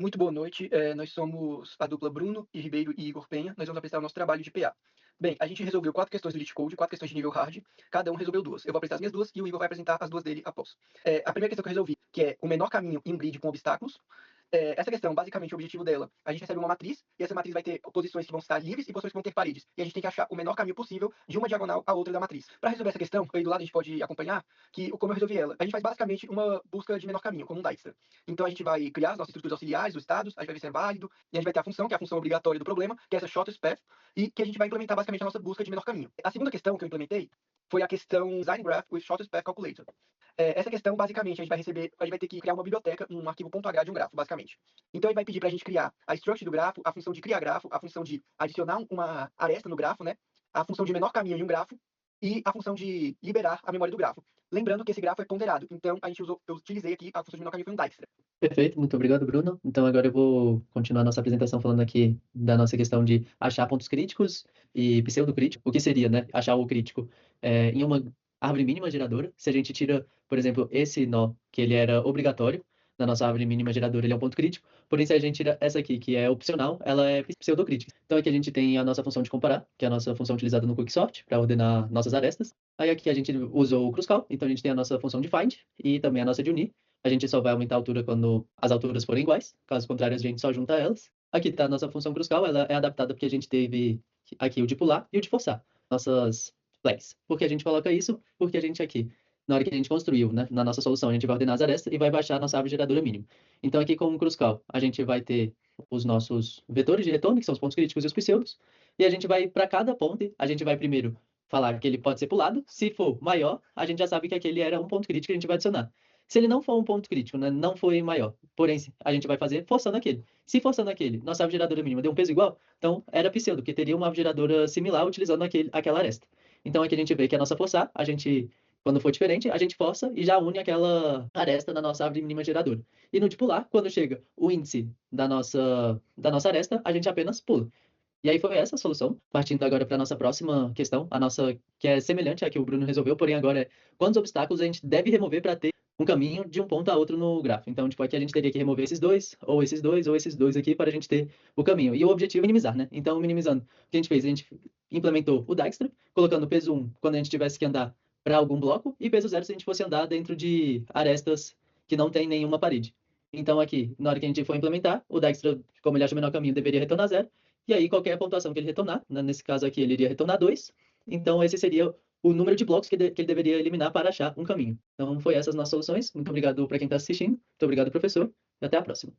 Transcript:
Muito boa noite. Nós somos a dupla Bruno e Ribeiro e Igor Penha. Nós vamos apresentar o nosso trabalho de PA. Bem, a gente resolveu 4 questões do Elite Code, 4 questões de nível hard. Cada um resolveu 2. Eu vou apresentar as minhas 2 e o Igor vai apresentar as 2 dele após. A primeira questão que eu resolvi, que é o menor caminho em um grid com obstáculos. Essa questão, basicamente, o objetivo dela, a gente recebe uma matriz, e essa matriz vai ter posições que vão estar livres e posições que vão ter paredes. E a gente tem que achar o menor caminho possível de uma diagonal à outra da matriz. Para resolver essa questão, aí do lado a gente pode acompanhar como eu resolvi ela. A gente faz basicamente uma busca de menor caminho, como um Dijkstra. Então a gente vai criar as nossas estruturas auxiliares, os estados, a gente vai ver se é válido, e a gente vai ter a função, que é a função obrigatória do problema, que é essa shortest path, e que a gente vai implementar basicamente a nossa busca de menor caminho. A segunda questão que eu implementei foi a questão Design Graph with Shortest Path Calculator. Essa questão, basicamente, a gente vai ter que criar uma biblioteca, um arquivo .h de um grafo, basicamente. Então ele vai pedir para a gente criar a struct do grafo, a função de criar grafo, a função de adicionar uma aresta no grafo, né? A função de menor caminho em um grafo e a função de liberar a memória do grafo. Lembrando que esse grafo é ponderado, então eu utilizei aqui a função de menor caminho foi um Dijkstra. Perfeito, muito obrigado, Bruno. Então, agora eu vou continuar nossa apresentação falando aqui da nossa questão de achar pontos críticos e pseudocrítico. O que seria, né, achar o crítico em uma árvore mínima geradora. Se a gente tira, por exemplo, esse nó, que ele era obrigatório na nossa árvore mínima geradora, ele é um ponto crítico. Porém, se a gente tira essa aqui, que é opcional, ela é pseudocrítica. Então, aqui a gente tem a nossa função de comparar, que é a nossa função utilizada no Quicksort, para ordenar nossas arestas. Aí aqui a gente usou o cruscal, então a gente tem a nossa função de find e também a nossa de unir. A gente só vai aumentar a altura quando as alturas forem iguais, caso contrário, a gente só junta elas. Aqui está a nossa função cruscal, ela é adaptada porque a gente teve aqui o de pular e o de forçar, nossas flags. Por que a gente coloca isso? Porque a gente aqui, na hora que a gente construiu, né, na nossa solução, a gente vai ordenar as arestas e vai baixar a nossa árvore geradora mínima. Então aqui com o cruscal, a gente vai ter os nossos vetores de retorno, que são os pontos críticos e os pseudos, e a gente vai, para cada ponto, a gente vai primeiro falar que ele pode ser pulado. Se for maior, a gente já sabe que aquele era um ponto crítico que a gente vai adicionar. Se ele não for um ponto crítico, né, não foi maior, porém a gente vai fazer forçando aquele. Se forçando aquele, nossa árvore geradora mínima deu um peso igual, então era pseudo, que teria uma árvore geradora similar utilizando aquela aresta. Então aqui a gente vê que a nossa forçar, a gente, quando for diferente, a gente força e já une aquela aresta na nossa árvore mínima geradora. E no de pular, quando chega o índice da nossa aresta, a gente apenas pula. E aí foi essa a solução. Partindo agora para a nossa próxima questão, a nossa que é semelhante à que o Bruno resolveu, porém agora é quantos obstáculos a gente deve remover para ter um caminho de um ponto a outro no grafo. Então, tipo, aqui a gente teria que remover esses dois, ou esses dois, ou esses dois aqui para a gente ter o caminho. E o objetivo é minimizar, né? Então, minimizando, o que a gente fez? A gente implementou o Dijkstra, colocando peso 1 quando a gente tivesse que andar para algum bloco, e peso 0 se a gente fosse andar dentro de arestas que não tem nenhuma parede. Então, aqui, na hora que a gente for implementar, o Dijkstra, como ele acha o menor caminho, deveria retornar 0. E aí, qualquer pontuação que ele retornar, né, nesse caso aqui, ele iria retornar 2. Então, esse seria o número de blocos que ele deveria eliminar para achar um caminho. Então, foi essas nossas soluções. Muito obrigado para quem está assistindo. Muito obrigado, professor. E até a próxima.